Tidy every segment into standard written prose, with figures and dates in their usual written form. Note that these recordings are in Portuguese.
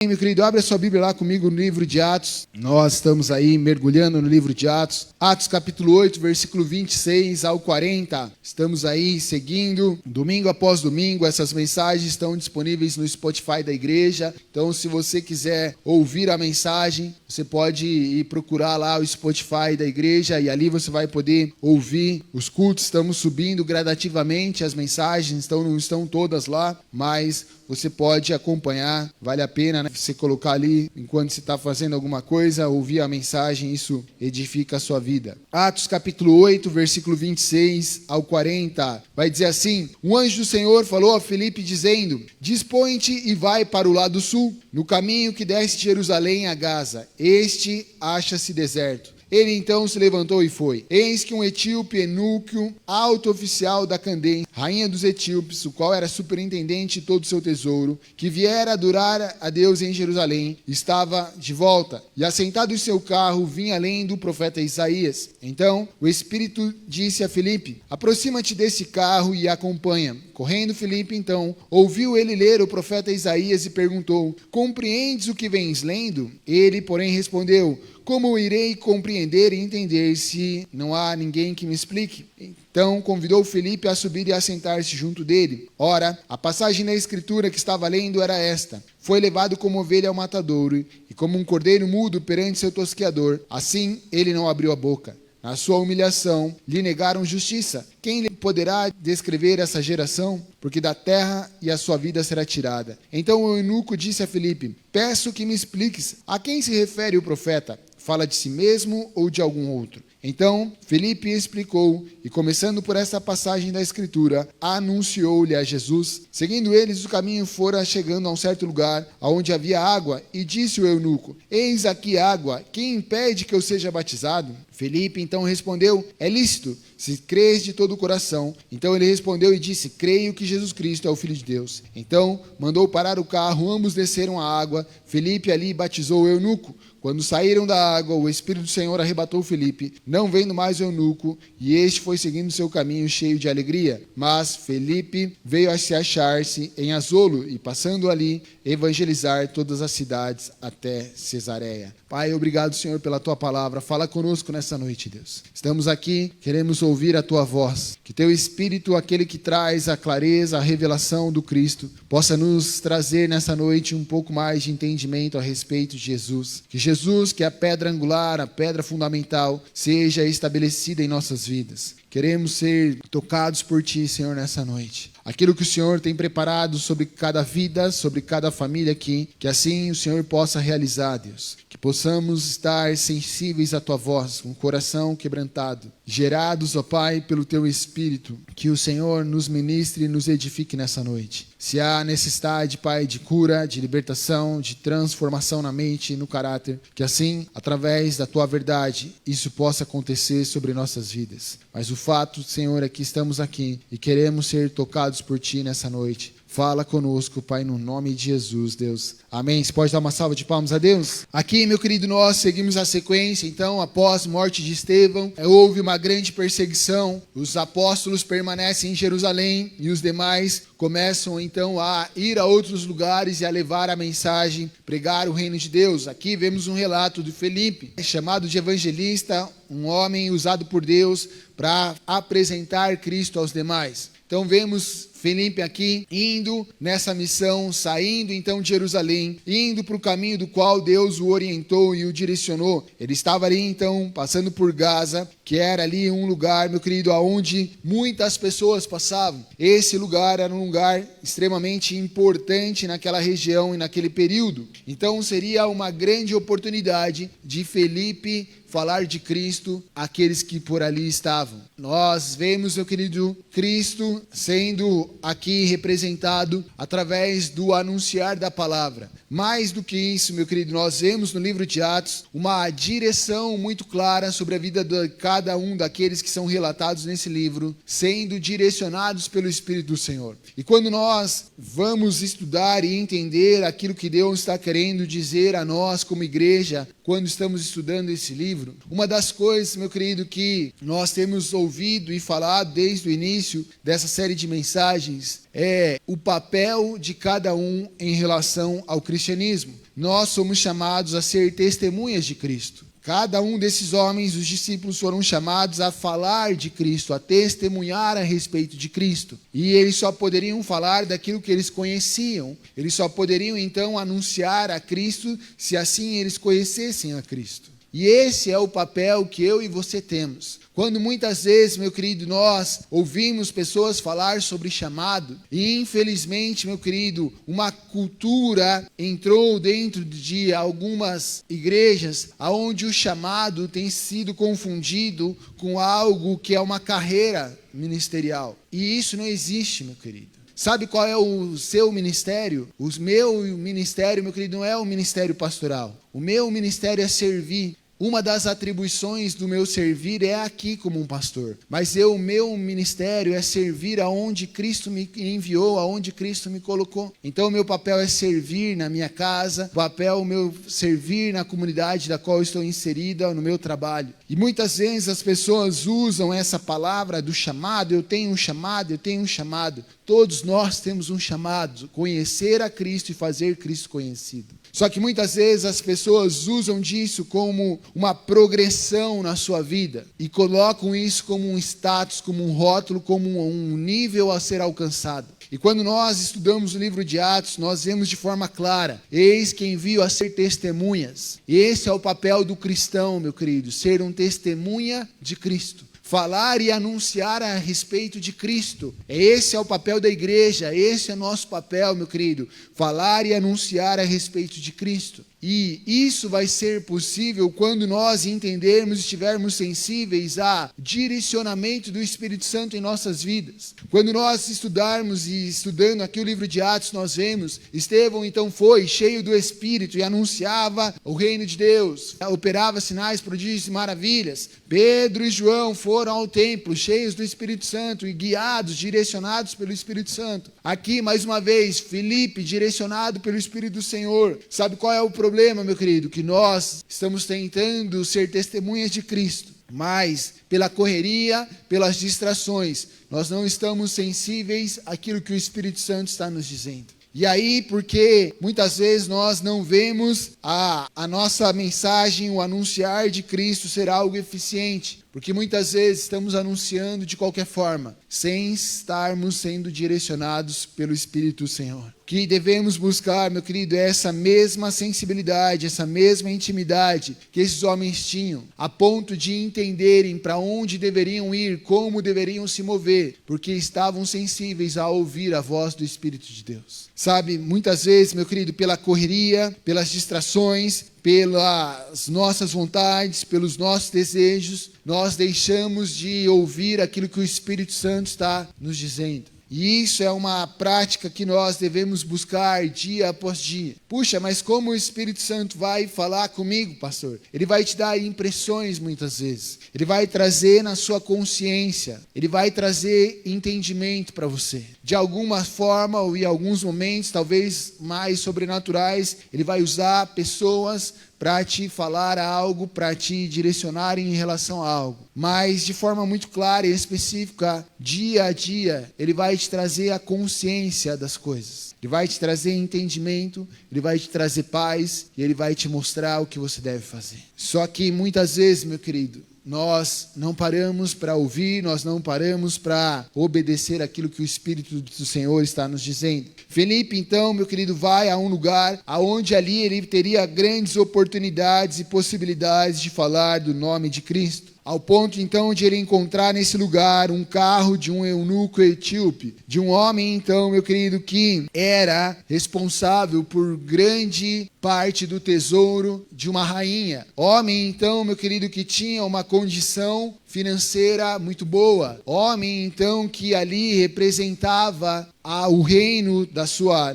Meu querido, abre a sua Bíblia lá comigo no livro de Atos. Nós estamos aí mergulhando no livro de Atos. Atos capítulo 8, versículo 26 ao 40. Estamos aí seguindo, domingo após domingo. Essas mensagens estão disponíveis no Spotify da igreja. Então, se você quiser ouvir a mensagem, você pode ir procurar lá o Spotify da igreja e ali você vai poder ouvir os cultos. Estamos subindo gradativamente as mensagens, então não estão todas lá, mas você pode acompanhar, vale a pena, né? Você colocar ali, enquanto você está fazendo alguma coisa, ouvir a mensagem, isso edifica a sua vida. Atos capítulo 8, versículo 26 ao 40, vai dizer assim: um anjo do Senhor falou a Filipe dizendo: dispõe-te e vai para o lado sul, no caminho que desce de Jerusalém a Gaza. Este acha-se deserto. Ele então se levantou e foi. Eis que um etíope eunuco, alto oficial da Candência, rainha dos etíopes, o qual era superintendente de todo o seu tesouro, que viera adorar a Deus em Jerusalém, estava de volta, e assentado em seu carro vinha além do profeta Isaías. Então o Espírito disse a Filipe: aproxima-te desse carro e acompanha. Correndo Filipe então ouviu ele ler o profeta Isaías e perguntou: compreendes o que vens lendo? Ele, porém, respondeu: como irei compreender e entender se não há ninguém que me explique? Então convidou Filipe a subir e a sentar-se junto dele. Ora, a passagem da escritura que estava lendo era esta: foi levado como ovelha ao matadouro, e como um cordeiro mudo perante seu tosqueador, assim ele não abriu a boca. Na sua humilhação, lhe negaram justiça. Quem lhe poderá descrever essa geração? Porque da terra e a sua vida será tirada. Então o eunuco disse a Filipe: peço que me expliques, a quem se refere o profeta? Fala de si mesmo ou de algum outro? Então Filipe explicou, e começando por essa passagem da escritura, anunciou-lhe a Jesus. Seguindo eles o caminho, fora chegando a um certo lugar, onde havia água, e disse o eunuco: eis aqui água, quem impede que eu seja batizado? Filipe então respondeu: é lícito, se crês de todo o coração. Então ele respondeu e disse: creio que Jesus Cristo é o Filho de Deus. Então mandou parar o carro, ambos desceram a água. Filipe ali batizou o eunuco. Quando saíram da água, o Espírito do Senhor arrebatou Filipe, não vendo mais o eunuco, e este foi seguindo seu caminho cheio de alegria. Mas Filipe veio a se achar-se em Azolo, e passando ali, evangelizar todas as cidades até Cesareia. Pai, obrigado, Senhor, pela Tua palavra. Fala conosco nessa noite, Deus. Estamos aqui, queremos ouvir a Tua voz. Que Teu Espírito, aquele que traz a clareza, a revelação do Cristo, possa nos trazer nessa noite um pouco mais de entendimento a respeito de Jesus. Que Jesus, que é a pedra angular, a pedra fundamental, seja estabelecida em nossas vidas. Queremos ser tocados por Ti, Senhor, nessa noite. Aquilo que o Senhor tem preparado sobre cada vida, sobre cada família aqui, que assim o Senhor possa realizar, Deus. Que possamos estar sensíveis à Tua voz, com o coração quebrantado, gerados, ó Pai, pelo Teu Espírito. Que o Senhor nos ministre e nos edifique nessa noite. Se há necessidade, Pai, de cura, de libertação, de transformação na mente e no caráter, que assim, através da Tua verdade, isso possa acontecer sobre nossas vidas. Mas o fato, Senhor, é que estamos aqui e queremos ser tocados por Ti nessa noite. Fala conosco, Pai, no nome de Jesus, Deus. Amém. Você pode dar uma salva de palmas a Deus? Aqui, meu querido, nós seguimos a sequência. Então, após a morte de Estevão, houve uma grande perseguição. Os apóstolos permanecem em Jerusalém e os demais começam, então, a ir a outros lugares e a levar a mensagem, pregar o reino de Deus. Aqui vemos um relato de Filipe, chamado de evangelista, um homem usado por Deus para apresentar Cristo aos demais. Então, vemos Filipe aqui indo nessa missão, saindo então de Jerusalém, indo para o caminho do qual Deus o orientou e o direcionou. Ele estava ali então, passando por Gaza, que era ali um lugar, meu querido, aonde muitas pessoas passavam. Esse lugar era um lugar extremamente importante naquela região e naquele período. Então seria uma grande oportunidade de Filipe falar de Cristo àqueles que por ali estavam. Nós vemos, meu querido, Cristo sendo aqui representado através do anunciar da palavra. Mais do que isso, meu querido, nós vemos no livro de Atos uma direção muito clara sobre a vida de cada um daqueles que são relatados nesse livro, sendo direcionados pelo Espírito do Senhor. E quando nós vamos estudar e entender aquilo que Deus está querendo dizer a nós como igreja, quando estamos estudando esse livro, uma das coisas, meu querido, que nós temos ouvido e falado desde o início dessa série de mensagens, mensagens é o papel de cada um em relação ao cristianismo. Nós somos chamados a ser testemunhas de Cristo. Cada um desses homens, os discípulos, foram chamados a falar de Cristo, a testemunhar a respeito de Cristo. E eles só poderiam falar daquilo que eles conheciam. Eles só poderiam, então, anunciar a Cristo se assim eles conhecessem a Cristo. E esse é o papel que eu e você temos. Quando muitas vezes, meu querido, nós ouvimos pessoas falar sobre chamado, e infelizmente, meu querido, uma cultura entrou dentro de algumas igrejas, onde o chamado tem sido confundido com algo que é uma carreira ministerial. E isso não existe, meu querido. Sabe qual é o seu ministério? O meu ministério, meu querido, não é o ministério pastoral. O meu ministério é servir. Uma das atribuições do meu servir é aqui como um pastor. Mas o meu ministério é servir aonde Cristo me enviou, aonde Cristo me colocou. Então o meu papel é servir na minha casa, o meu servir na comunidade da qual eu estou inserida, no meu trabalho. E muitas vezes as pessoas usam essa palavra do chamado, eu tenho um chamado, eu tenho um chamado. Todos nós temos um chamado, conhecer a Cristo e fazer Cristo conhecido. Só que muitas vezes as pessoas usam disso como uma progressão na sua vida e colocam isso como um status, como um rótulo, como um nível a ser alcançado. E quando nós estudamos o livro de Atos, nós vemos de forma clara: eis que envio a ser testemunhas. Esse é o papel do cristão, meu querido, ser um testemunha de Cristo. Falar e anunciar a respeito de Cristo. Esse é o papel da igreja, esse é o nosso papel, meu querido. Falar e anunciar a respeito de Cristo. E isso vai ser possível quando nós entendermos e estivermos sensíveis a direcionamento do Espírito Santo em nossas vidas. Quando nós estudarmos e estudando aqui o livro de Atos, nós vemos, Estevão então foi cheio do Espírito e anunciava o reino de Deus, operava sinais, prodígios e maravilhas. Pedro e João foram ao templo cheios do Espírito Santo e guiados, direcionados pelo Espírito Santo. Aqui, mais uma vez, Filipe, direcionado pelo Espírito do Senhor. Sabe qual é o problema, meu querido? Que nós estamos tentando ser testemunhas de Cristo, mas pela correria, pelas distrações, nós não estamos sensíveis àquilo que o Espírito Santo está nos dizendo. E aí, porque muitas vezes nós não vemos a nossa mensagem, o anunciar de Cristo ser algo eficiente, porque muitas vezes estamos anunciando de qualquer forma, sem estarmos sendo direcionados pelo Espírito do Senhor. O que devemos buscar, meu querido, é essa mesma sensibilidade, essa mesma intimidade que esses homens tinham, a ponto de entenderem para onde deveriam ir, como deveriam se mover, porque estavam sensíveis a ouvir a voz do Espírito de Deus. Sabe, muitas vezes, meu querido, pela correria, pelas distrações, pelas nossas vontades, pelos nossos desejos, nós deixamos de ouvir aquilo que o Espírito Santo está nos dizendo. E isso é uma prática que nós devemos buscar dia após dia. Puxa, mas como o Espírito Santo vai falar comigo, pastor? Ele vai te dar impressões muitas vezes. Ele vai trazer na sua consciência. Ele vai trazer entendimento para você. De alguma forma ou em alguns momentos, talvez mais sobrenaturais, ele vai usar pessoas para te falar algo, para te direcionar em relação a algo. Mas de forma muito clara e específica, dia a dia, ele vai te trazer a consciência das coisas. Ele vai te trazer entendimento, ele vai te trazer paz e ele vai te mostrar o que você deve fazer. Só que muitas vezes, meu querido, nós não paramos para ouvir, nós não paramos para obedecer aquilo que o Espírito do Senhor está nos dizendo. Felipe, então, meu querido, vai a um lugar onde ali ele teria grandes oportunidades e possibilidades de falar do nome de Cristo. Ao ponto, então, de ele encontrar nesse lugar um carro de um eunuco etíope, de um homem, então, meu querido, que era responsável por grande parte do tesouro de uma rainha. Homem, então, meu querido, que tinha uma condição financeira muito boa. Homem, então, que ali representava o reino da sua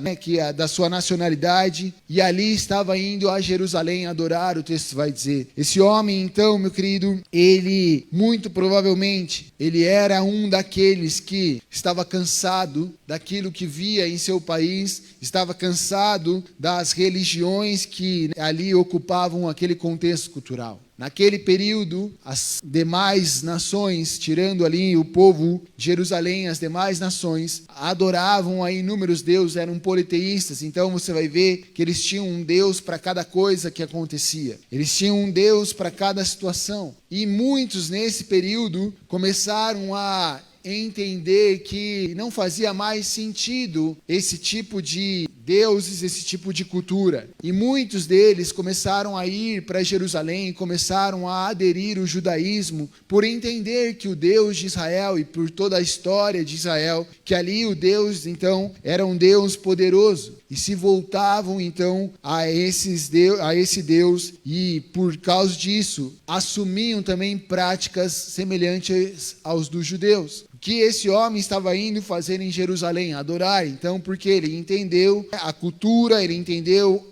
nacionalidade, e ali estava indo a Jerusalém adorar, o texto vai dizer. Esse homem, então, meu querido, ele, muito provavelmente, ele era um daqueles que estava cansado daquilo que via em seu país, estava cansado das religiões que ali ocupavam aquele contexto cultural. Naquele período, as demais nações, tirando ali o povo de Jerusalém, as demais nações, adoravam a inúmeros deuses, eram politeístas. Então você vai ver que eles tinham um Deus para cada coisa que acontecia. Eles tinham um Deus para cada situação. E muitos nesse período começaram a entender que não fazia mais sentido esse tipo de deuses, esse tipo de cultura. E muitos deles começaram a ir para Jerusalém, começaram a aderir ao judaísmo, por entender que o Deus de Israel, e por toda a história de Israel, que ali o Deus, então, era um Deus poderoso. E se voltavam, então, a esse Deus, e por causa disso, assumiam também práticas semelhantes aos dos judeus. Que esse homem estava indo fazer em Jerusalém, adorar. Então, porque ele entendeu a cultura, ele entendeu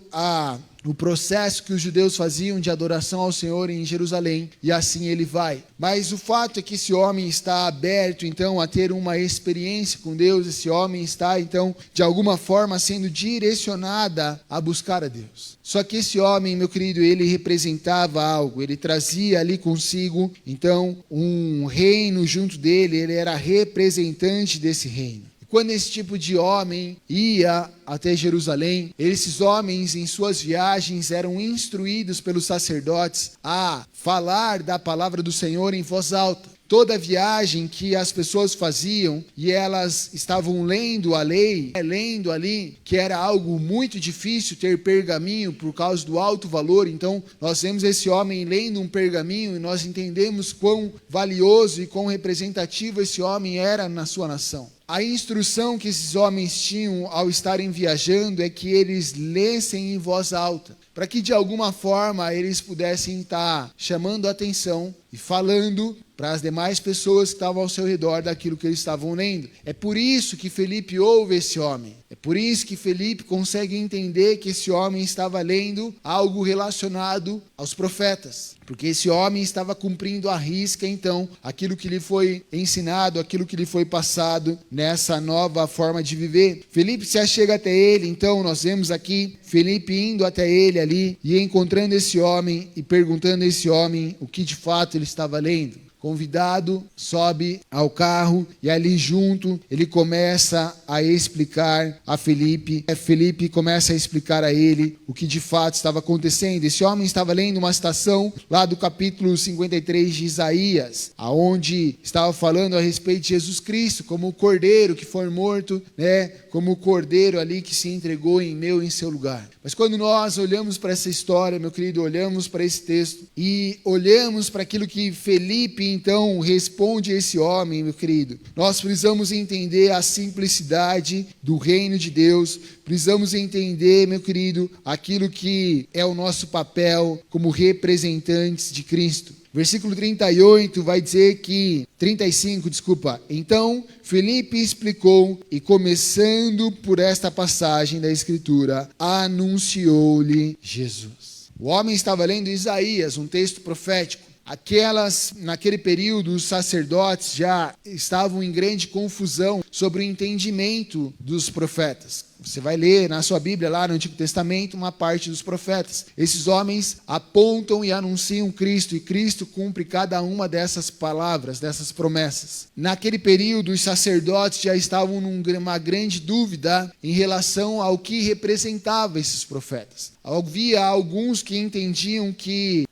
o processo que os judeus faziam de adoração ao Senhor em Jerusalém, e assim ele vai. Mas o fato é que esse homem está aberto, então, a ter uma experiência com Deus. Esse homem está, então, de alguma forma, sendo direcionada a buscar a Deus. Só que esse homem, meu querido, ele representava algo, ele trazia ali consigo, então, um reino junto dele, ele era representante desse reino. Quando esse tipo de homem ia até Jerusalém, esses homens em suas viagens eram instruídos pelos sacerdotes a falar da palavra do Senhor em voz alta. Toda viagem que as pessoas faziam e elas estavam lendo a lei, lendo ali, que era algo muito difícil ter pergaminho por causa do alto valor. Então nós vemos esse homem lendo um pergaminho e nós entendemos quão valioso e quão representativo esse homem era na sua nação. A instrução que esses homens tinham ao estarem viajando é que eles lessem em voz alta, para que de alguma forma eles pudessem estar chamando a atenção e falando para as demais pessoas que estavam ao seu redor daquilo que eles estavam lendo. É por isso que Felipe ouve esse homem. É por isso que Felipe consegue entender que esse homem estava lendo algo relacionado aos profetas. Porque esse homem estava cumprindo à risca, então, aquilo que lhe foi ensinado, aquilo que lhe foi passado nessa nova forma de viver. Felipe se achega até ele, então nós vemos aqui Felipe indo até ele ali e encontrando esse homem e perguntando a esse homem o que de fato ele estava lendo. Convidado, sobe ao carro e ali junto ele começa a explicar a Felipe. Felipe começa a explicar a ele o que de fato estava acontecendo. Esse homem estava lendo uma citação lá do capítulo 53 de Isaías, aonde estava falando a respeito de Jesus Cristo como o cordeiro que foi morto, como o cordeiro ali que se entregou em seu lugar. Mas quando nós olhamos para essa história, meu querido, olhamos para esse texto e olhamos para aquilo que Felipe então responde a esse homem, meu querido, nós precisamos entender a simplicidade do reino de Deus, precisamos entender, meu querido, aquilo que é o nosso papel como representantes de Cristo. Versículo 35 vai dizer que, então Felipe explicou e começando por esta passagem da Escritura, anunciou-lhe Jesus. O homem estava lendo Isaías, um texto profético. Naquele período, os sacerdotes já estavam em grande confusão sobre o entendimento dos profetas. Você vai ler na sua Bíblia, lá no Antigo Testamento, uma parte dos profetas. Esses homens apontam e anunciam Cristo, e Cristo cumpre cada uma dessas palavras, dessas promessas. Naquele período, os sacerdotes já estavam numa grande dúvida em relação ao que representava esses profetas. Havia alguns que entendiam que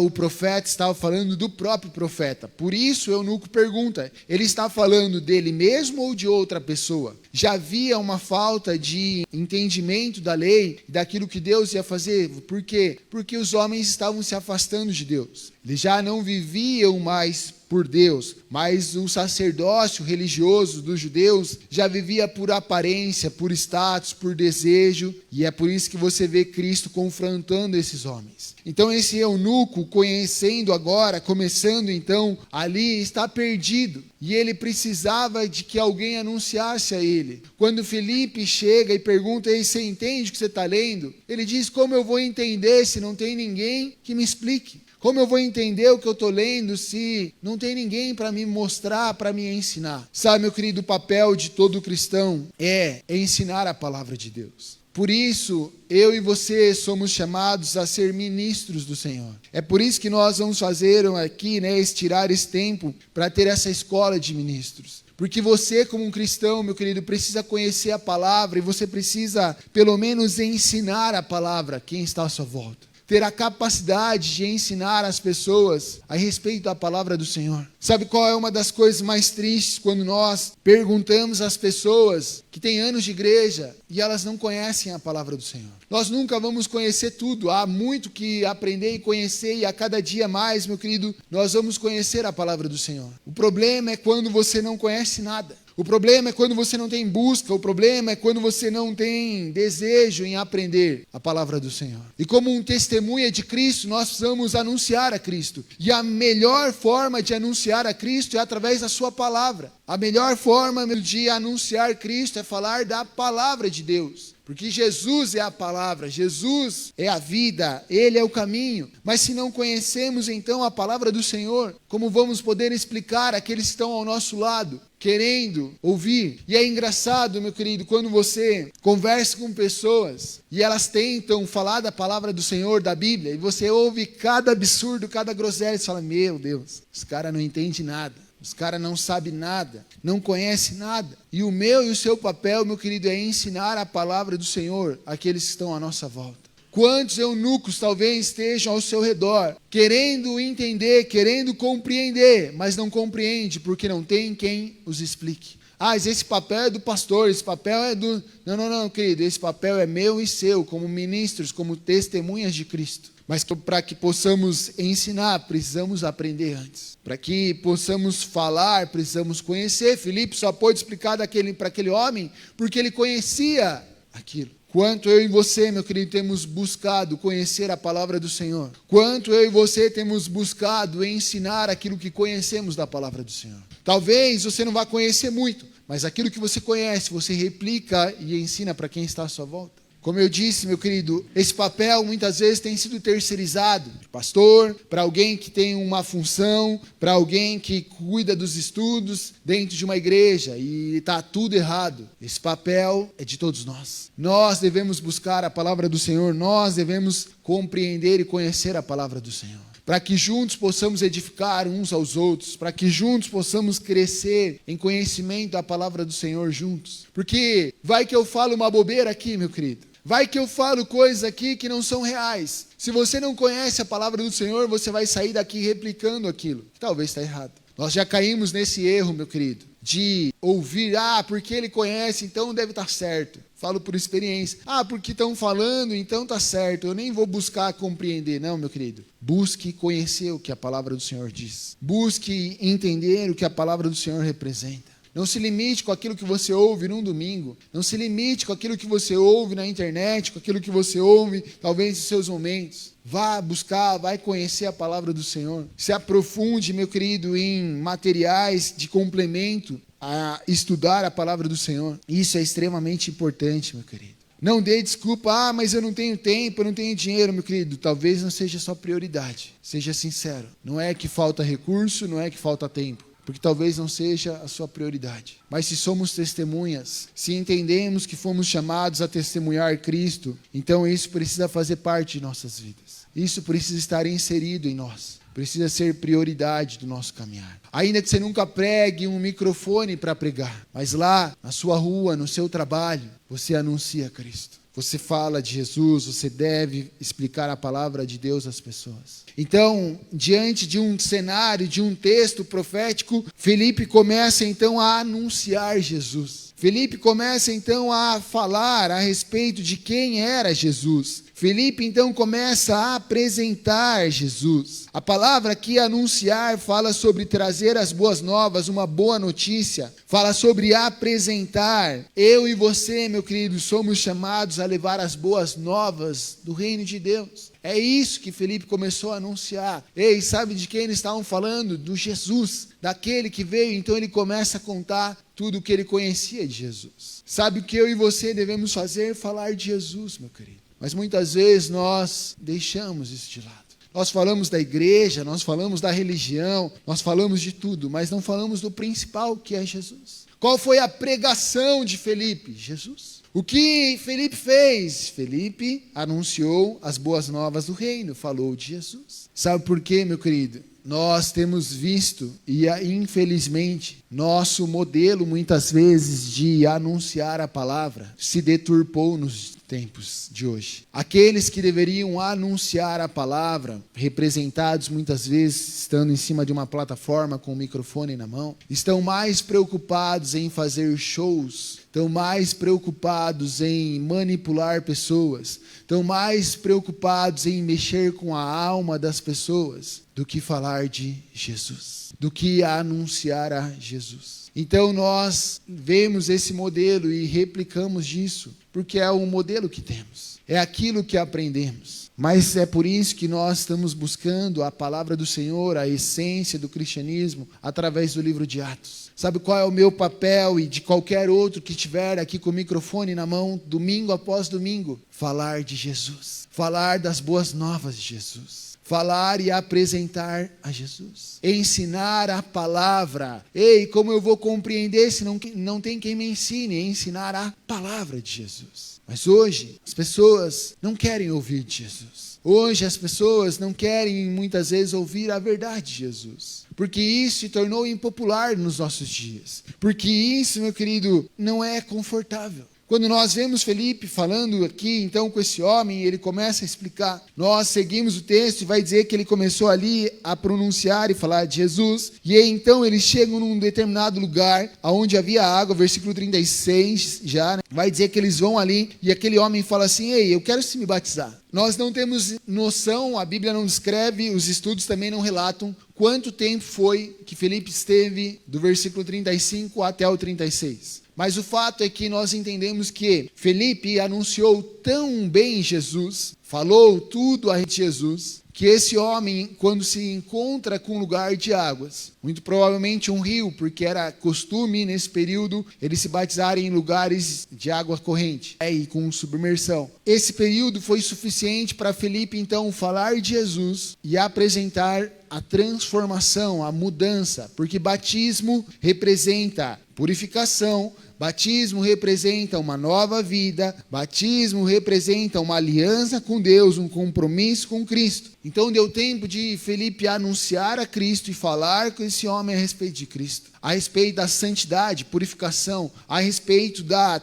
o profeta estava falando do próprio profeta. Por isso, o eunuco pergunta, ele está falando dele mesmo ou de outra pessoa? Já havia uma falta de entendimento da lei, daquilo que Deus ia fazer. Por quê? Porque os homens estavam se afastando de Deus. Eles já não viviam mais por Deus, mas o sacerdócio religioso dos judeus já vivia por aparência, por status, por desejo, e é por isso que você vê Cristo confrontando esses homens. Então esse eunuco, conhecendo agora, começando então, ali está perdido, e ele precisava de que alguém anunciasse a ele. Quando Felipe chega e pergunta, ei, você entende o que você está lendo? Ele diz, como eu vou entender se não tem ninguém que me explique? Como eu vou entender o que eu estou lendo se não tem ninguém para me mostrar, para me ensinar? Sabe, meu querido, o papel de todo cristão é ensinar a palavra de Deus. Por isso, eu e você somos chamados a ser ministros do Senhor. É por isso que nós vamos fazer aqui, estirar esse tempo para ter essa escola de ministros. Porque você, como um cristão, meu querido, precisa conhecer a palavra e você precisa, pelo menos, ensinar a palavra a quem está à sua volta. Ter a capacidade de ensinar as pessoas a respeito da palavra do Senhor. Sabe qual é uma das coisas mais tristes quando nós perguntamos às pessoas que têm anos de igreja e elas não conhecem a palavra do Senhor? Nós nunca vamos conhecer tudo, há muito que aprender e conhecer e a cada dia mais, meu querido, nós vamos conhecer a palavra do Senhor. O problema é quando você não conhece nada. O problema é quando você não tem busca, o problema é quando você não tem desejo em aprender a palavra do Senhor. E como um testemunha de Cristo, nós precisamos anunciar a Cristo. E a melhor forma de anunciar a Cristo é através da sua palavra. A melhor forma de anunciar Cristo é falar da palavra de Deus. Porque Jesus é a palavra, Jesus é a vida, Ele é o caminho. Mas se não conhecemos então a palavra do Senhor, como vamos poder explicar àqueles que estão ao nosso lado, querendo ouvir? E é engraçado, meu querido, quando você conversa com pessoas e elas tentam falar da palavra do Senhor, da Bíblia, e você ouve cada absurdo, cada groselha, e você fala, meu Deus, os caras não entendem nada. Os caras não sabem nada, não conhecem nada. E o meu e o seu papel, meu querido, é ensinar a palavra do Senhor àqueles que estão à nossa volta. Quantos eunucos talvez estejam ao seu redor, querendo entender, querendo compreender, mas não compreende porque não tem quem os explique. Mas esse papel é do pastor, esse papel é do... Não, querido, esse papel é meu e seu, como ministros, como testemunhas de Cristo. Mas para que possamos ensinar, precisamos aprender antes. Para que possamos falar, precisamos conhecer. Filipe só pôde explicar para aquele homem porque ele conhecia aquilo. Quanto eu e você, meu querido, temos buscado conhecer a palavra do Senhor. Quanto eu e você temos buscado ensinar aquilo que conhecemos da palavra do Senhor. Talvez você não vá conhecer muito, mas aquilo que você conhece, você replica e ensina para quem está à sua volta. Como eu disse, meu querido, esse papel muitas vezes tem sido terceirizado. Pastor, para alguém que tem uma função, para alguém que cuida dos estudos dentro de uma igreja e está tudo errado. Esse papel é de todos nós. Nós devemos buscar a palavra do Senhor, nós devemos compreender e conhecer a palavra do Senhor. Para que juntos possamos edificar uns aos outros, para que juntos possamos crescer em conhecimento da palavra do Senhor juntos. Porque vai que eu falo uma bobeira aqui, meu querido. Vai que eu falo coisas aqui que não são reais. Se você não conhece a palavra do Senhor, você vai sair daqui replicando aquilo. Talvez está errado. Nós já caímos nesse erro, meu querido, de ouvir, porque ele conhece, então deve estar certo. Falo por experiência. Porque estão falando, então está certo. Eu nem vou buscar compreender. Não, meu querido. Busque conhecer o que a palavra do Senhor diz. Busque entender o que a palavra do Senhor representa. Não se limite com aquilo que você ouve num domingo. Não se limite com aquilo que você ouve na internet, com aquilo que você ouve, talvez, em seus momentos. Vá buscar, vai conhecer a palavra do Senhor. Se aprofunde, meu querido, em materiais de complemento a estudar a palavra do Senhor. Isso é extremamente importante, meu querido. Não dê desculpa, mas eu não tenho tempo, eu não tenho dinheiro, meu querido. Talvez não seja a sua prioridade. Seja sincero. Não é que falta recurso, não é que falta tempo. Porque talvez não seja a sua prioridade. Mas se somos testemunhas, se entendemos que fomos chamados a testemunhar Cristo, então isso precisa fazer parte de nossas vidas. Isso precisa estar inserido em nós. Precisa ser prioridade do nosso caminhar. Ainda que você nunca pregue um microfone para pregar, mas lá, na sua rua, no seu trabalho, você anuncia Cristo. Você fala de Jesus, você deve explicar a palavra de Deus às pessoas. Então, diante de um cenário, de um texto profético, Filipe começa então a anunciar Jesus. Filipe começa então a falar a respeito de quem era Jesus. Filipe então começa a apresentar Jesus. A palavra aqui, anunciar, fala sobre trazer as boas novas, uma boa notícia. Fala sobre apresentar. Eu e você, meu querido, somos chamados a levar as boas novas do reino de Deus. É isso que Filipe começou a anunciar. Ei, sabe de quem eles estavam falando? Do Jesus, daquele que veio. Então ele começa a contar tudo o que ele conhecia de Jesus. Sabe o que eu e você devemos fazer? Falar de Jesus, meu querido. Mas muitas vezes nós deixamos isso de lado. Nós falamos da igreja, nós falamos da religião, nós falamos de tudo, mas não falamos do principal, que é Jesus. Qual foi a pregação de Filipe? Jesus. O que Felipe fez? Felipe anunciou as boas novas do reino, falou de Jesus. Sabe por quê, meu querido? Nós temos visto, e infelizmente, nosso modelo muitas vezes de anunciar a palavra se deturpou nos tempos de hoje. Aqueles que deveriam anunciar a palavra, representados muitas vezes estando em cima de uma plataforma com o microfone na mão, estão mais preocupados em fazer shows, estão mais preocupados em manipular pessoas, estão mais preocupados em mexer com a alma das pessoas do que falar de Jesus, do que anunciar a Jesus. Então nós vemos esse modelo e replicamos disso, porque é o modelo que temos, é aquilo que aprendemos. Mas é por isso que nós estamos buscando a palavra do Senhor, a essência do cristianismo, através do livro de Atos. Sabe qual é o meu papel e de qualquer outro que estiver aqui com o microfone na mão, domingo após domingo? Falar de Jesus, falar das boas novas de Jesus, falar e apresentar a Jesus, ensinar a palavra. Ei, como eu vou compreender se não tem quem me ensine? Ensinar a palavra de Jesus. Mas hoje as pessoas não querem ouvir de Jesus. Hoje as pessoas não querem muitas vezes ouvir a verdade de Jesus, porque isso se tornou impopular nos nossos dias, porque isso, meu querido, não é confortável. Quando nós vemos Felipe falando aqui, então, com esse homem, ele começa a explicar. Nós seguimos o texto e vai dizer que ele começou ali a pronunciar e falar de Jesus. E aí, então, eles chegam num determinado lugar, onde havia água, versículo 36 já, né? Vai dizer que eles vão ali e aquele homem fala assim: ei, eu quero se me batizar. Nós não temos noção, a Bíblia não descreve, os estudos também não relatam quanto tempo foi que Felipe esteve do versículo 35 até o 36. Mas o fato é que nós entendemos que Felipe anunciou tão bem Jesus, falou tudo a Jesus, que esse homem, quando se encontra com um lugar de águas, muito provavelmente um rio, porque era costume nesse período eles se batizarem em lugares de água corrente, e com submersão. Esse período foi suficiente para Felipe então falar de Jesus e apresentar a transformação, a mudança, porque batismo representa purificação, batismo representa uma nova vida, batismo representa uma aliança com Deus, um compromisso com Cristo. Então deu tempo de Felipe anunciar a Cristo e falar com esse homem a respeito de Cristo, a respeito da santidade, purificação, a respeito da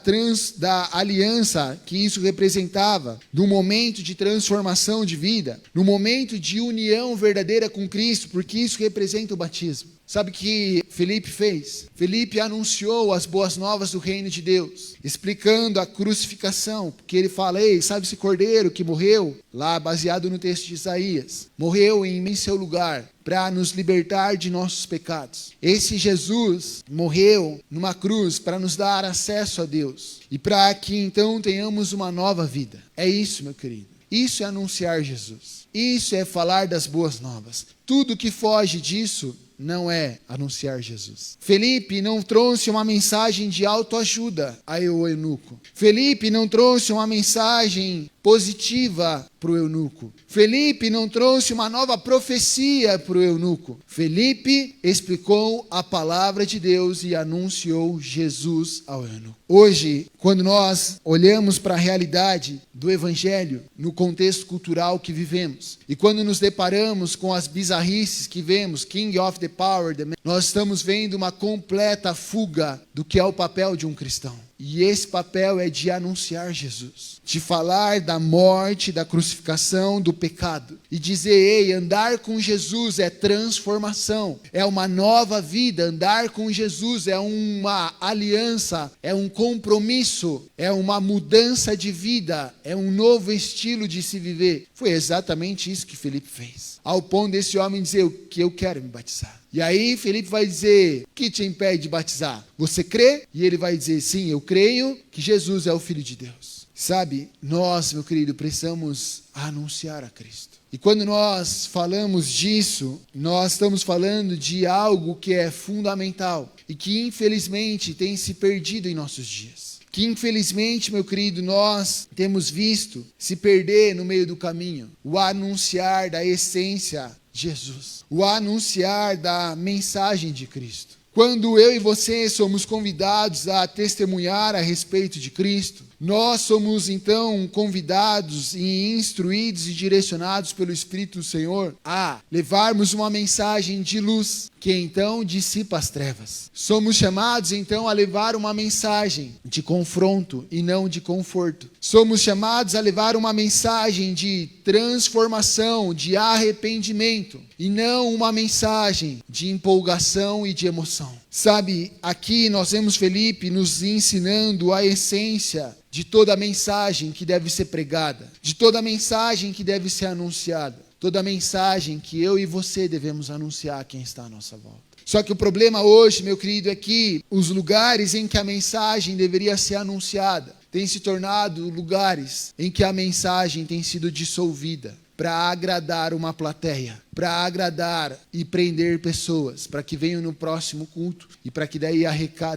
aliança que isso representava, do momento de transformação de vida, no momento de união verdadeira com Cristo, porque isso representa o batismo. Sabe o que Felipe fez? Felipe anunciou as boas novas do reino de Deus, explicando a crucificação, porque ele fala: ei, sabe esse cordeiro que morreu? Lá baseado no texto de Isaías, morreu em seu lugar para nos libertar de nossos pecados. Esse Jesus morreu numa cruz para nos dar acesso a Deus e para que então tenhamos uma nova vida. É isso, meu querido. Isso é anunciar Jesus. Isso é falar das boas novas. Tudo que foge disso não é anunciar Jesus. Felipe não trouxe uma mensagem de autoajuda ao eunuco. Felipe não trouxe uma mensagem positiva para o eunuco. Felipe não trouxe uma nova profecia para o eunuco. Felipe explicou a palavra de Deus e anunciou Jesus ao eunuco. Hoje, quando nós olhamos para a realidade do evangelho, no contexto cultural que vivemos, e quando nos deparamos com as bizarrices que vemos, King of the Power, nós estamos vendo uma completa fuga do que é o papel de um cristão. E esse papel é de anunciar Jesus, de falar da morte, da crucificação, do pecado. E dizer: ei, andar com Jesus é transformação, é uma nova vida. Andar com Jesus é uma aliança, é um compromisso, é uma mudança de vida, é um novo estilo de se viver. Foi exatamente isso que Felipe fez, ao ponto desse homem dizer que eu quero me batizar. E aí Felipe vai dizer: o que te impede de batizar? Você crê? E ele vai dizer: sim, eu creio que Jesus é o Filho de Deus. Sabe, nós, meu querido, precisamos anunciar a Cristo. E quando nós falamos disso, nós estamos falando de algo que é fundamental e que infelizmente tem se perdido em nossos dias. Que infelizmente, meu querido, nós temos visto se perder no meio do caminho. O anunciar da essência de Jesus, o anunciar da mensagem de Cristo. Quando eu e você somos convidados a testemunhar a respeito de Cristo, Nós somos então convidados e instruídos e direcionados pelo Espírito do Senhor a levarmos uma mensagem de luz, que então dissipa as trevas. Somos chamados então a levar uma mensagem de confronto e não de conforto. Somos chamados a levar uma mensagem de transformação, de arrependimento, e não uma mensagem de empolgação e de emoção. Sabe, aqui nós vemos Felipe nos ensinando a essência de toda a mensagem que deve ser pregada, de toda a mensagem que deve ser anunciada, toda a mensagem que eu e você devemos anunciar a quem está à nossa volta. Só que o problema hoje, meu querido, é que os lugares em que a mensagem deveria ser anunciada têm se tornado lugares em que a mensagem tem sido dissolvida para agradar uma plateia, para agradar e prender pessoas, para que venham no próximo culto e para que daí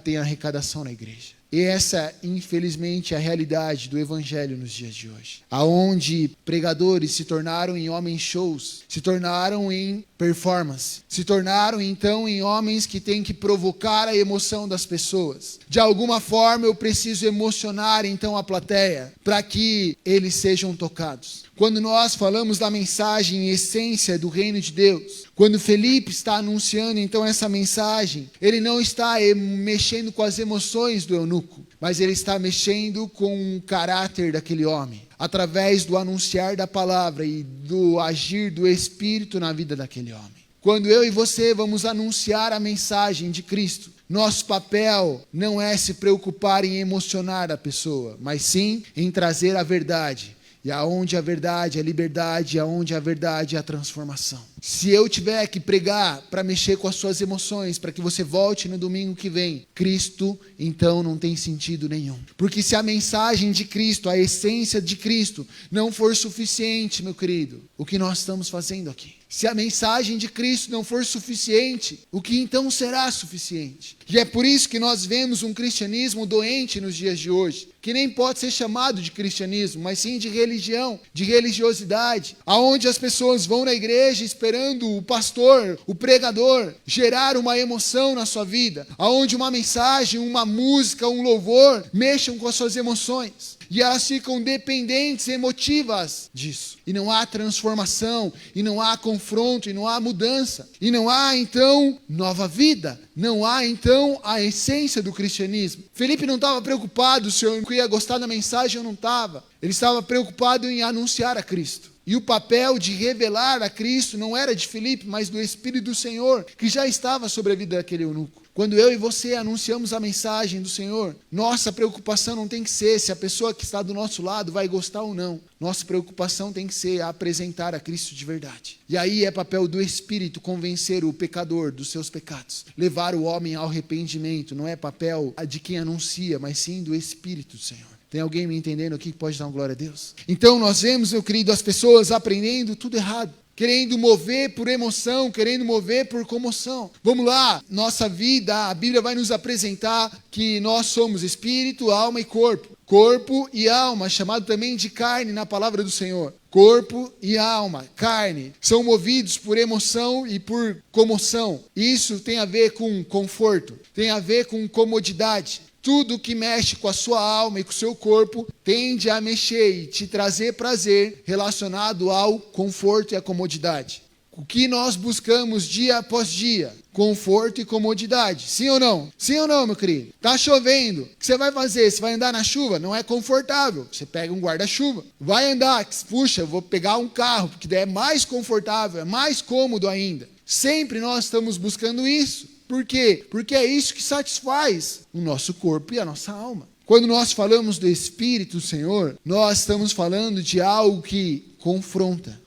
tenha arrecadação na igreja. E essa, infelizmente, é a realidade do evangelho nos dias de hoje. Aonde pregadores se tornaram em homens shows, se tornaram em performance, se tornaram então em homens que têm que provocar a emoção das pessoas. De alguma forma eu preciso emocionar então a plateia para que eles sejam tocados. Quando nós falamos da mensagem em essência do reino de Deus, quando Felipe está anunciando então essa mensagem, ele não está mexendo com as emoções do eunuco, mas ele está mexendo com o caráter daquele homem, através do anunciar da palavra e do agir do Espírito na vida daquele homem. Quando eu e você vamos anunciar a mensagem de Cristo, nosso papel não é se preocupar em emocionar a pessoa, mas sim em trazer a verdade. E aonde a verdade é liberdade, aonde a verdade é a transformação. Se eu tiver que pregar para mexer com as suas emoções, para que você volte no domingo que vem, Cristo, então não tem sentido nenhum. Porque se a mensagem de Cristo, a essência de Cristo, não for suficiente, meu querido, o que nós estamos fazendo aqui? Se a mensagem de Cristo não for suficiente, o que então será suficiente? E é por isso que nós vemos um cristianismo doente nos dias de hoje, que nem pode ser chamado de cristianismo, mas sim de religião, de religiosidade, aonde as pessoas vão na igreja esperando o pastor, o pregador, gerar uma emoção na sua vida, aonde uma mensagem, uma música, um louvor, mexam com as suas emoções. E elas ficam dependentes, emotivas disso. E não há transformação, e não há confronto, e não há mudança. E não há, então, nova vida. Não há, então, a essência do cristianismo. Felipe não estava preocupado se eu ia gostar da mensagem ou não estava. Ele estava preocupado em anunciar a Cristo. E o papel de revelar a Cristo não era de Felipe, mas do Espírito do Senhor, que já estava sobre a vida daquele eunuco. Quando eu e você anunciamos a mensagem do Senhor, nossa preocupação não tem que ser se a pessoa que está do nosso lado vai gostar ou não. Nossa preocupação tem que ser apresentar a Cristo de verdade. E aí é papel do Espírito convencer o pecador dos seus pecados. Levar o homem ao arrependimento. Não é papel de quem anuncia, mas sim do Espírito do Senhor. Tem alguém me entendendo aqui que pode dar uma glória a Deus? Então nós vemos, meu querido, as pessoas aprendendo tudo errado. Querendo mover por emoção, querendo mover por comoção. Vamos lá, nossa vida, a Bíblia vai nos apresentar que nós somos espírito, alma e corpo. Corpo e alma, chamado também de carne na palavra do Senhor. Corpo e alma, carne, são movidos por emoção e por comoção. Isso tem a ver com conforto, tem a ver com comodidade. Tudo que mexe com a sua alma e com o seu corpo tende a mexer e te trazer prazer relacionado ao conforto e à comodidade. O que nós buscamos dia após dia? Conforto e comodidade. Sim ou não? Sim ou não, meu querido? Tá chovendo. O que você vai fazer? Você vai andar na chuva? Não é confortável. Você pega um guarda-chuva. Vai andar. Puxa, eu vou pegar um carro, porque daí é mais confortável, é mais cômodo ainda. Sempre nós estamos buscando isso. Por quê? Porque é isso que satisfaz o nosso corpo e a nossa alma. Quando nós falamos do Espírito do Senhor, nós estamos falando de algo que confronta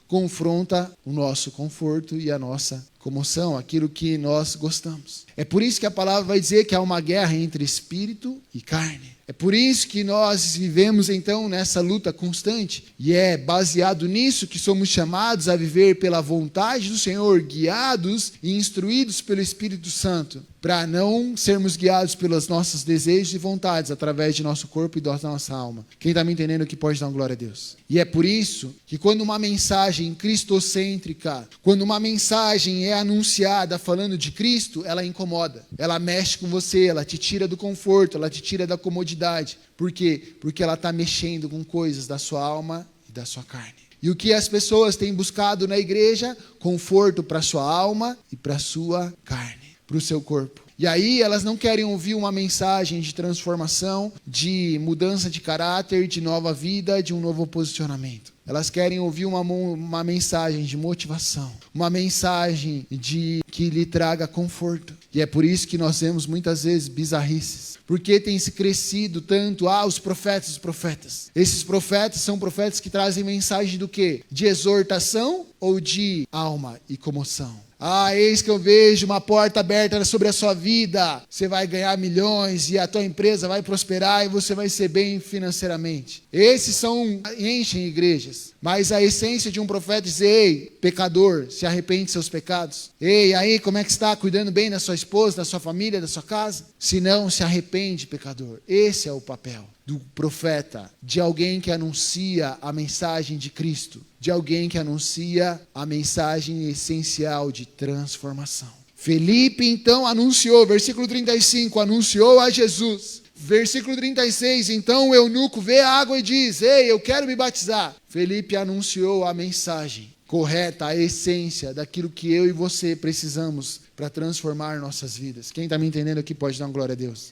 o nosso conforto e a nossa comoção, aquilo que nós gostamos. É por isso que a palavra vai dizer que há uma guerra entre espírito e carne. É por isso que nós vivemos então nessa luta constante. E é baseado nisso que somos chamados a viver pela vontade do Senhor, guiados e instruídos pelo Espírito Santo, para não sermos guiados pelos nossos desejos e vontades através de nosso corpo e da nossa alma. Quem está me entendendo aqui pode dar uma glória a Deus. E é por isso que quando uma mensagem cristocêntrica, quando uma mensagem é anunciada falando de Cristo, ela incomoda. Ela mexe com você, ela te tira do conforto, ela te tira da comodidade. profundidade. Por quê? Porque ela está mexendo com coisas da sua alma e da sua carne. E o que as pessoas têm buscado na igreja? Conforto para a sua alma e para a sua carne, para o seu corpo. E aí elas não querem ouvir uma mensagem de transformação, de mudança de caráter, de nova vida, de um novo posicionamento. Elas querem ouvir uma mensagem de motivação, uma mensagem que lhe traga conforto. E é por isso que nós vemos muitas vezes bizarrices. Porque tem se crescido tanto, os profetas. Esses profetas são profetas que trazem mensagem do quê? De exortação ou de alma e comoção? Eis que eu vejo uma porta aberta sobre a sua vida. Você vai ganhar milhões e a tua empresa vai prosperar e você vai ser bem financeiramente. Esses enchem igrejas. Mas a essência de um profeta é dizer: ei, pecador, se arrepende de seus pecados. Ei, aí, como é que está? Cuidando bem da sua esposa, da sua família, da sua casa? Se não, se arrepende, pecador. Esse é o papel do profeta, de alguém que anuncia a mensagem de Cristo, de alguém que anuncia a mensagem essencial de transformação. Felipe então anunciou, versículo 35, anunciou a Jesus. Versículo 36, então o eunuco vê a água e diz: ei, eu quero me batizar. Felipe anunciou a mensagem correta, a essência daquilo que eu e você precisamos para transformar nossas vidas. Quem está me entendendo aqui pode dar uma glória a Deus.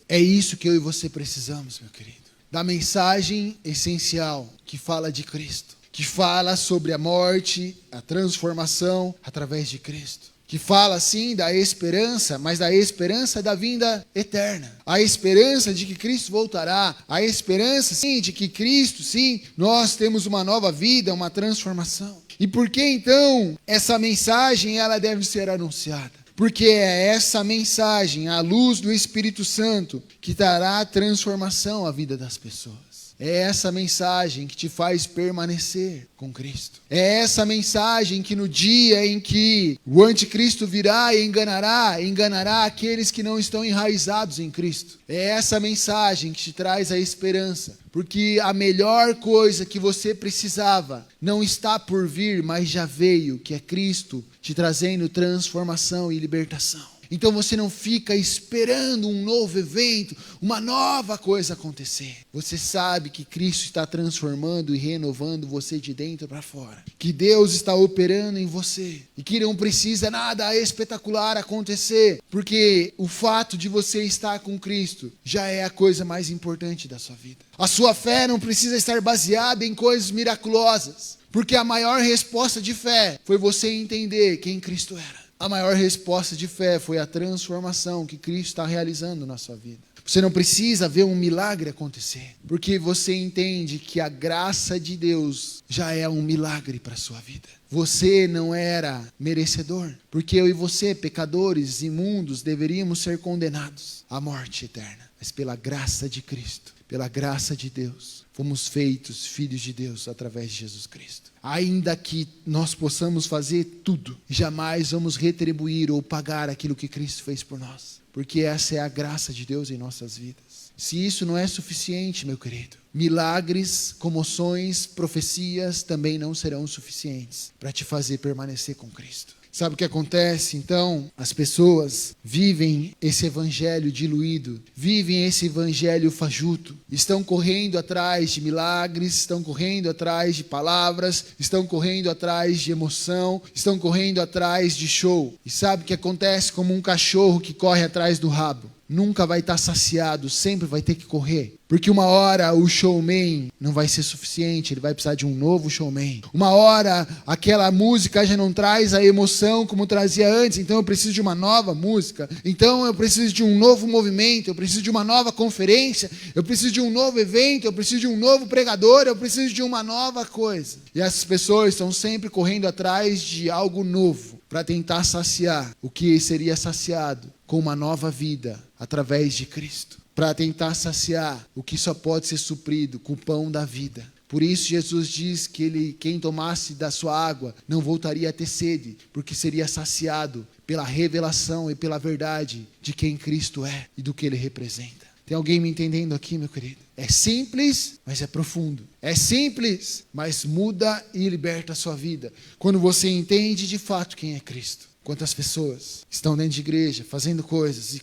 É isso que eu e você precisamos, meu querido. Da mensagem essencial que fala de Cristo, que fala sobre a morte, a transformação através de Cristo. Que fala, sim, da esperança, mas da esperança da vinda eterna. A esperança de que Cristo voltará. A esperança, sim, de que Cristo, sim, nós temos uma nova vida, uma transformação. E por que, então, essa mensagem ela deve ser anunciada? Porque é essa mensagem, a luz do Espírito Santo, que trará transformação à vida das pessoas. É essa mensagem que te faz permanecer com Cristo. É essa mensagem que no dia em que o anticristo virá e enganará aqueles que não estão enraizados em Cristo. É essa mensagem que te traz a esperança. Porque a melhor coisa que você precisava não está por vir, mas já veio, que é Cristo te trazendo transformação e libertação. Então você não fica esperando um novo evento, uma nova coisa acontecer. Você sabe que Cristo está transformando e renovando você de dentro para fora. Que Deus está operando em você. E que não precisa nada espetacular acontecer. Porque o fato de você estar com Cristo já é a coisa mais importante da sua vida. A sua fé não precisa estar baseada em coisas miraculosas. Porque a maior resposta de fé foi você entender quem Cristo era. A maior resposta de fé foi a transformação que Cristo está realizando na sua vida. Você não precisa ver um milagre acontecer, porque você entende que a graça de Deus já é um milagre para a sua vida. Você não era merecedor, porque eu e você, pecadores imundos, deveríamos ser condenados à morte eterna. Mas pela graça de Cristo, pela graça de Deus, fomos feitos filhos de Deus através de Jesus Cristo. Ainda que nós possamos fazer tudo, jamais vamos retribuir ou pagar aquilo que Cristo fez por nós. Porque essa é a graça de Deus em nossas vidas. Se isso não é suficiente, meu querido, milagres, comoções, profecias também não serão suficientes para te fazer permanecer com Cristo. Sabe o que acontece? Então, as pessoas vivem esse evangelho diluído, vivem esse evangelho fajuto, estão correndo atrás de milagres, estão correndo atrás de palavras, estão correndo atrás de emoção, estão correndo atrás de show. E sabe o que acontece? Como um cachorro que corre atrás do rabo. Nunca vai estar saciado, sempre vai ter que correr. Porque uma hora o showman não vai ser suficiente, ele vai precisar de um novo showman. Uma hora aquela música já não traz a emoção como trazia antes, então eu preciso de uma nova música. Então eu preciso de um novo movimento, eu preciso de uma nova conferência, eu preciso de um novo evento, eu preciso de um novo pregador, eu preciso de uma nova coisa. E essas pessoas estão sempre correndo atrás de algo novo para tentar saciar o que seria saciado com uma nova vida através de Cristo, para tentar saciar o que só pode ser suprido com o pão da vida. Por isso Jesus diz que quem tomasse da sua água não voltaria a ter sede, porque seria saciado pela revelação e pela verdade de quem Cristo é e do que Ele representa. Tem alguém me entendendo aqui, meu querido? É simples, mas é profundo. É simples, mas muda e liberta a sua vida. Quando você entende de fato quem é Cristo. Quantas pessoas estão dentro de igreja, fazendo coisas,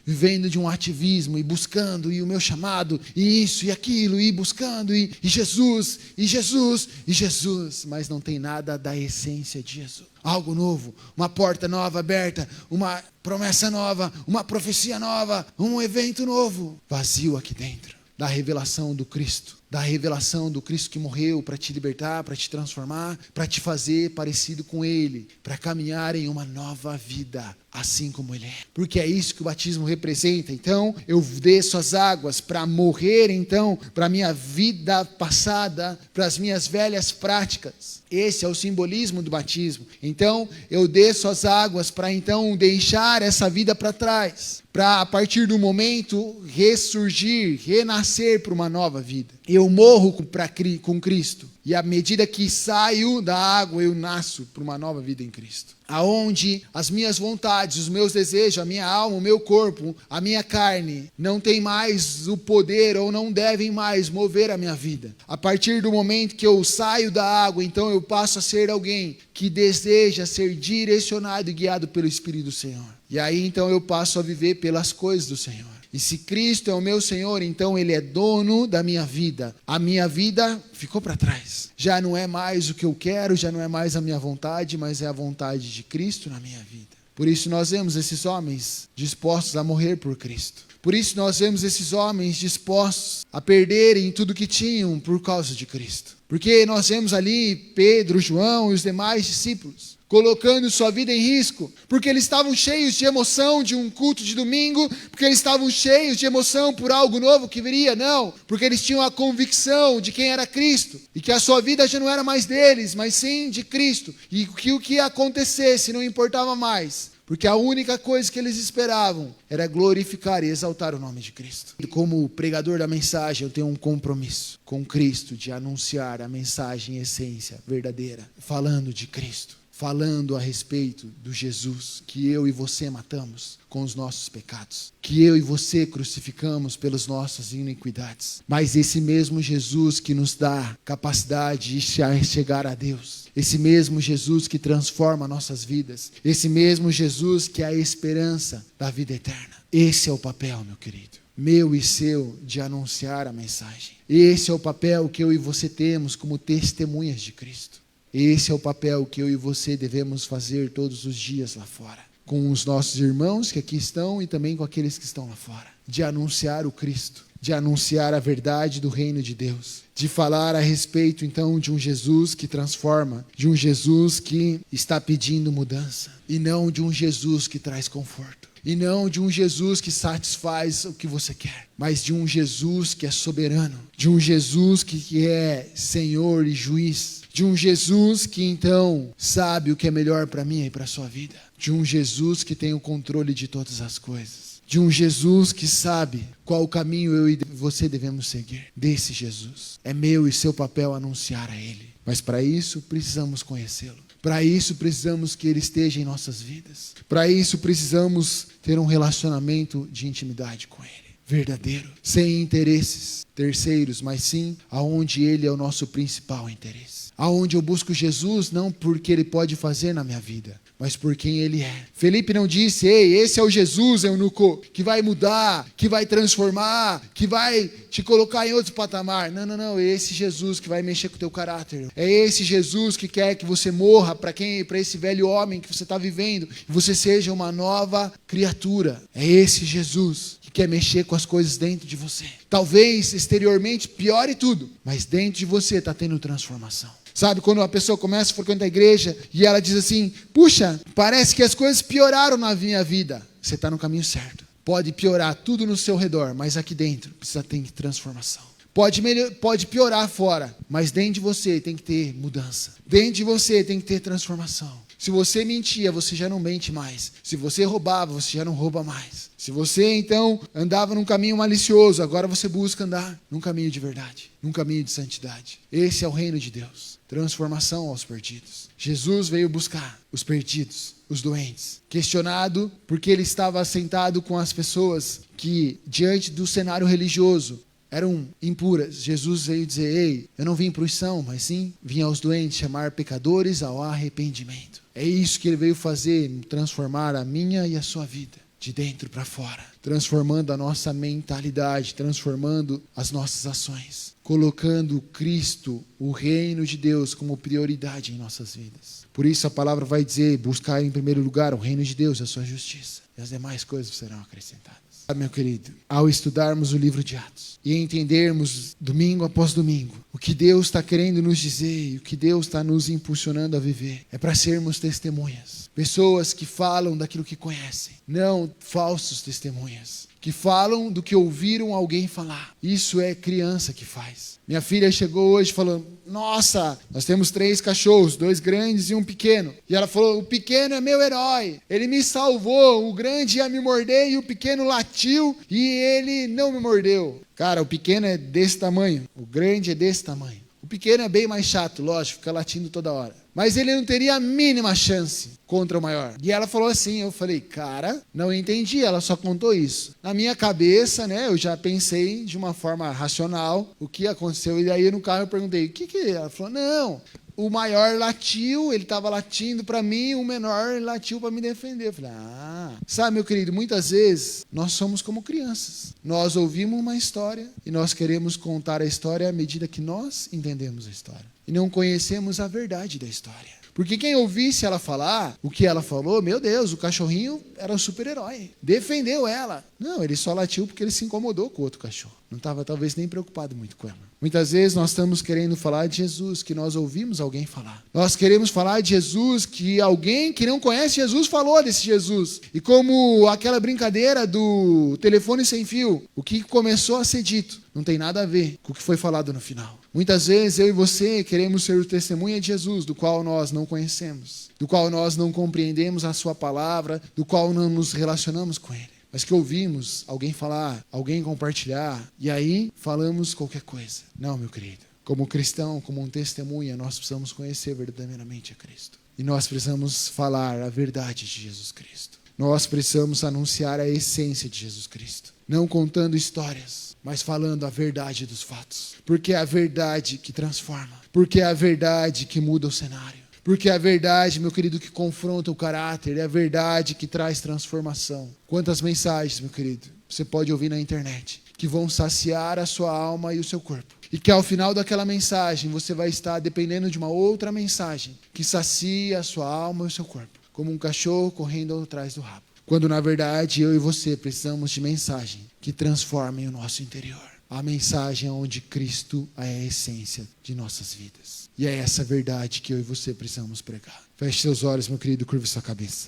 vivendo de um ativismo e buscando, e o meu chamado, e isso e aquilo, e buscando, e Jesus, mas não tem nada da essência de Jesus. Algo novo, uma porta nova aberta, uma promessa nova, uma profecia nova, um evento novo, vazio aqui dentro, da revelação do Cristo que morreu para te libertar, para te transformar, para te fazer parecido com Ele, para caminhar em uma nova vida, assim como Ele é. Porque é isso que o batismo representa. Então, eu desço as águas para morrer, então, para a minha vida passada, para as minhas velhas práticas. Esse é o simbolismo do batismo. Então, eu desço as águas para, então, deixar essa vida para trás, para, a partir do momento, ressurgir, renascer para uma nova vida. Eu morro com Cristo. E à medida que saio da água, eu nasço para uma nova vida em Cristo. Aonde as minhas vontades, os meus desejos, a minha alma, o meu corpo, a minha carne, não tem mais o poder ou não devem mais mover a minha vida. A partir do momento que eu saio da água, então eu passo a ser alguém que deseja ser direcionado e guiado pelo Espírito do Senhor. E aí então eu passo a viver pelas coisas do Senhor. E se Cristo é o meu Senhor, então Ele é dono da minha vida. A minha vida ficou para trás. Já não é mais o que eu quero, já não é mais a minha vontade, mas é a vontade de Cristo na minha vida. Por isso nós vemos esses homens dispostos a morrer por Cristo. Por isso nós vemos esses homens dispostos a perderem tudo que tinham por causa de Cristo. Porque nós vemos ali Pedro, João e os demais discípulos colocando sua vida em risco, porque eles estavam cheios de emoção de um culto de domingo, porque eles estavam cheios de emoção por algo novo que viria, não, porque eles tinham a convicção de quem era Cristo, e que a sua vida já não era mais deles, mas sim de Cristo, e que o que acontecesse não importava mais, porque a única coisa que eles esperavam era glorificar e exaltar o nome de Cristo. Como pregador da mensagem, eu tenho um compromisso com Cristo de anunciar a mensagem em essência verdadeira, falando de Cristo. Falando a respeito do Jesus que eu e você matamos com os nossos pecados, que eu e você crucificamos pelas nossas iniquidades, mas esse mesmo Jesus que nos dá capacidade de chegar a Deus, esse mesmo Jesus que transforma nossas vidas, esse mesmo Jesus que é a esperança da vida eterna. Esse é o papel, meu querido, meu e seu, de anunciar a mensagem. Esse é o papel que eu e você temos como testemunhas de Cristo. Esse é o papel que eu e você devemos fazer todos os dias lá fora, com os nossos irmãos que aqui estão e também com aqueles que estão lá fora, de anunciar o Cristo, de anunciar a verdade do reino de Deus, de falar a respeito então de um Jesus que transforma, de um Jesus que está pedindo mudança, e não de um Jesus que traz conforto. E não de um Jesus que satisfaz o que você quer, mas de um Jesus que é soberano, de um Jesus que é Senhor e juiz, de um Jesus que então sabe o que é melhor para mim e para a sua vida, de um Jesus que tem o controle de todas as coisas, de um Jesus que sabe qual o caminho eu e você devemos seguir. Desse Jesus, é meu e seu papel anunciar a Ele, mas para isso precisamos conhecê-lo. Para isso precisamos que Ele esteja em nossas vidas. Para isso precisamos ter um relacionamento de intimidade com Ele, verdadeiro, sem interesses terceiros, mas sim aonde Ele é o nosso principal interesse. Aonde eu busco Jesus não porque Ele pode fazer na minha vida, mas por quem Ele é. Felipe não disse, ei, esse é o Jesus, eunuco, que vai mudar, que vai transformar, que vai te colocar em outro patamar. Não, é esse Jesus que vai mexer com o teu caráter. É esse Jesus que quer que você morra para esse velho homem que você está vivendo, e você seja uma nova criatura. É esse Jesus que quer mexer com as coisas dentro de você. Talvez exteriormente piore tudo, mas dentro de você está tendo transformação. Sabe, quando uma pessoa começa a frequentar a igreja e ela diz assim, puxa, parece que as coisas pioraram na minha vida. Você está no caminho certo. Pode piorar tudo no seu redor, mas aqui dentro precisa ter transformação. Pode piorar fora, mas dentro de você tem que ter mudança. Dentro de você tem que ter transformação. Se você mentia, você já não mente mais. Se você roubava, você já não rouba mais. Se você então andava num caminho malicioso, agora você busca andar num caminho de verdade, num caminho de santidade. Esse é o reino de Deus. Transformação aos perdidos. Jesus veio buscar os perdidos, os doentes. Questionado porque ele estava sentado com as pessoas que, diante do cenário religioso, eram impuras. Jesus veio dizer: ei, eu não vim para os sãos, mas sim vim aos doentes, chamar pecadores ao arrependimento. É isso que ele veio fazer, transformar a minha e a sua vida, de dentro para fora, transformando a nossa mentalidade, transformando as nossas ações, colocando Cristo, o reino de Deus, como prioridade em nossas vidas. Por isso a palavra vai dizer: buscar em primeiro lugar o reino de Deus e a sua justiça, e as demais coisas serão acrescentadas. Meu querido, ao estudarmos o livro de Atos e entendermos domingo após domingo o que Deus está querendo nos dizer e o que Deus está nos impulsionando a viver, é para sermos testemunhas, pessoas que falam daquilo que conhecem, não falsos testemunhas, que falam do que ouviram alguém falar. Isso é criança que faz. Minha filha chegou hoje falando: nossa, nós temos 3 cachorros, 2 grandes e um pequeno. E ela falou: o pequeno é meu herói, ele me salvou, o grande ia me morder e o pequeno latiu e ele não me mordeu. Cara, o pequeno é desse tamanho, o grande é desse tamanho. O pequeno é bem mais chato, lógico, fica latindo toda hora. Mas ele não teria a mínima chance contra o maior. E ela falou assim, eu falei: cara, não entendi, ela só contou isso. Na minha cabeça, né, eu já pensei de uma forma racional o que aconteceu. E aí no carro eu perguntei: o que é? Ela falou: não, o maior latiu, ele estava latindo para mim, o menor latiu para me defender. Eu falei: sabe, meu querido, muitas vezes nós somos como crianças. Nós ouvimos uma história e nós queremos contar a história à medida que nós entendemos a história. E não conhecemos a verdade da história. Porque quem ouvisse ela falar o que ela falou, meu Deus, o cachorrinho era um super-herói, defendeu ela. Não, ele só latiu porque ele se incomodou com o outro cachorro. Não estava talvez nem preocupado muito com ela. Muitas vezes nós estamos querendo falar de Jesus, que nós ouvimos alguém falar. Nós queremos falar de Jesus, que alguém que não conhece Jesus falou desse Jesus. E como aquela brincadeira do telefone sem fio, o que começou a ser dito não tem nada a ver com o que foi falado no final. Muitas vezes eu e você queremos ser o testemunha de Jesus, do qual nós não conhecemos, do qual nós não compreendemos a sua palavra, do qual não nos relacionamos com ele. Mas que ouvimos alguém falar, alguém compartilhar, e aí falamos qualquer coisa. Não, meu querido. Como cristão, como um testemunha, nós precisamos conhecer verdadeiramente a Cristo. E nós precisamos falar a verdade de Jesus Cristo. Nós precisamos anunciar a essência de Jesus Cristo. Não contando histórias, mas falando a verdade dos fatos. Porque é a verdade que transforma. Porque é a verdade que muda o cenário. Porque é a verdade, meu querido, que confronta o caráter. É a verdade que traz transformação. Quantas mensagens, meu querido, você pode ouvir na internet, que vão saciar a sua alma e o seu corpo. E que ao final daquela mensagem, você vai estar dependendo de uma outra mensagem, que sacia a sua alma e o seu corpo. Como um cachorro correndo atrás do rabo. Quando na verdade eu e você precisamos de mensagem que transformem o nosso interior. A mensagem onde Cristo é a essência de nossas vidas. E é essa verdade que eu e você precisamos pregar. Feche seus olhos, meu querido, curve sua cabeça.